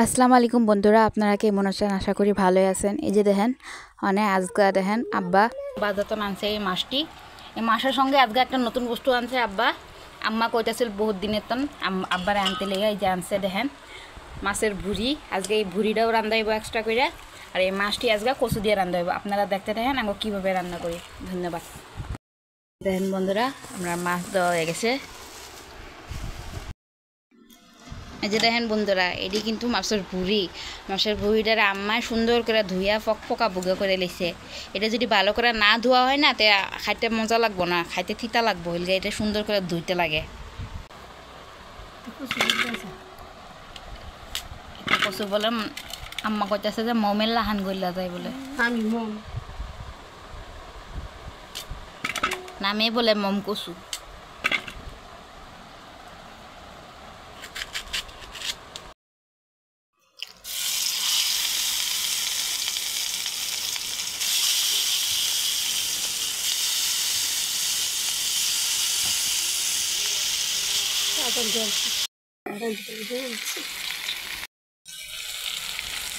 আসসালামু আলাইকুম বন্ধুরা, আপনারা কেমন আছেন? আশা করি ভালোই আছেন। এই যে দেখেন আজকে দেখেন আব্বা বাজাতন আনছে এই মাছটি। এই মাছের সঙ্গে আজকে একটা নতুন বস্তু আনছে আব্বা। আম্মা কইতাছিল বহুত দিনের তন আব্বারে আনতে লেগে এই যে আনছে দেখেন মাছের ভুড়ি। আজকে এই ভুড়িটাও রান্ধাইব এক্সট্রা করে, আর এই মাছটি আজকে কচু দিয়ে রান্ধাইব। আপনারা দেখতে দেখেন আমরা কীভাবে রান্না করি। ধন্যবাদ। দেখেন বন্ধুরা, আমরা মাছ দেওয়া হয়ে গেছে। এই যে দেখেন বন্ধুরা, এটি কিন্তু মাছের ভুড়িটার আম্মায় সুন্দর করে ধুইয়া ফকফকা বুগা করে লেছে। এটা যদি ভালো করে না ধোয়া হয় না, তে খাইতে মজা লাগবো না, খাইতে তিতা লাগবো। হইলে এটা সুন্দর করে ধুইতে লাগে। কচু বলে আম্মা কইতেছে যে মমের লাহান গইলা যায় বলে। নামে বলে মম কচু।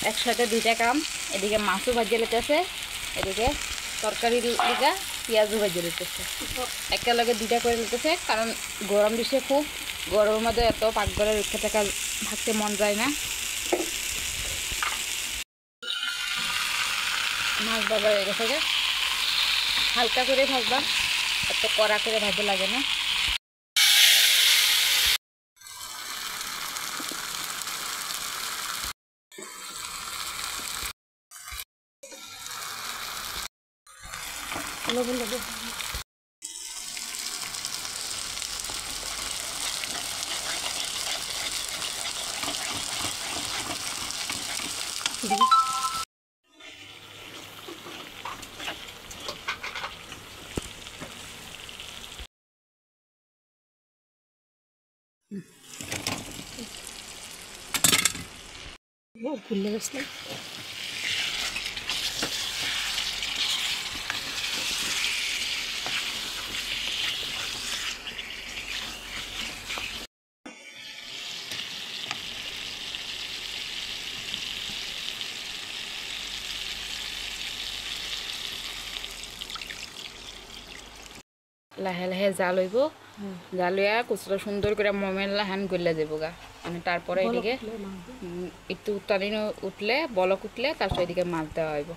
একসাথে দুইটা কাম, এদিকে মাছও ভাজিয়ে লেতেছে, এদিকে তরকারি লিগা পেঁয়াজও ভাজিয়ে লেতেছে। একেলগে দুইটা করে লেতেছে, কারণ গরম দিছে খুব। গরমের মধ্যে এত পাকঘরে রক্ষা থাকা থাকতে মন যায় না। মাছ বাবা হয়ে গেছে, হালকা করে ভাজবা, এত কড়া করে ভাজতে লাগে না। খুললে গেছে লাহে লাহে জাল হইব। জাল হইয়া কচুটা সুন্দর করে মমের লাহান গইলা যাব গা। মানে তারপরে এদিকে একটু উত্তালি উঠলে, বলক উঠলে, তারপর এদিকে মাছ দেওয়া হইব।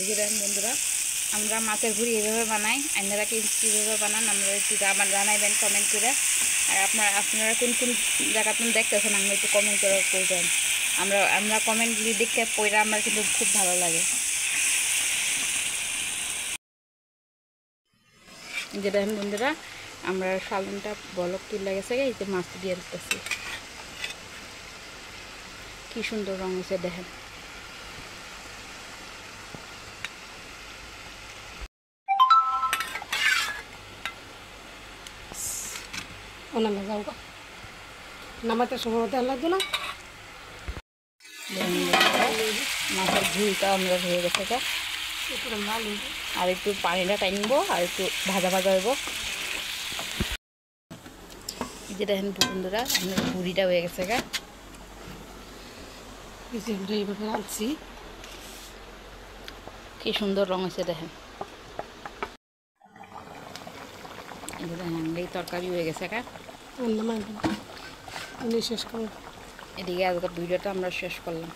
এই যে দেখেন বন্ধুরা, আমরা মাছের ভুড়ি এইভাবে বানাই। আপনারা কীভাবে বানান আমরা একটু জানাইবেন কমেন্ট করে। আর আপনারা কোন কোন জায়গাতে দেখতেছেন আমরা একটু কমেন্ট করে করবেন। আমরা কমেন্টগুলি দেখে পড়ে আমার কিন্তু খুব ভালো লাগে। যে দেখেন বন্ধুরা, আমরা সালনটা বলক তুলে গেছে, এই যে মাছ দিয়ে দিতেছি। কি সুন্দর রঙ হয়েছে দেখেন। নামাতে সময় লাগতো না। মাছের ঝুলটা আমরা হয়ে গেছে, আর একটু পানিটা টাইনবো, আর একটু ভাজা ভাজা হইব। এই যে দেখেন বন্ধুরা, আপনার ভুড়িটা হয়ে গেছে গা। আমরা এইভাবে রাঁধছি, কি সুন্দর রং হয়েছে দেখেন। এই যে দেখেন এই তরকারি হয়ে গেছে গা। শেষ করব, এদিকে আজকে ভিডিওটা আমরা শেষ করলাম।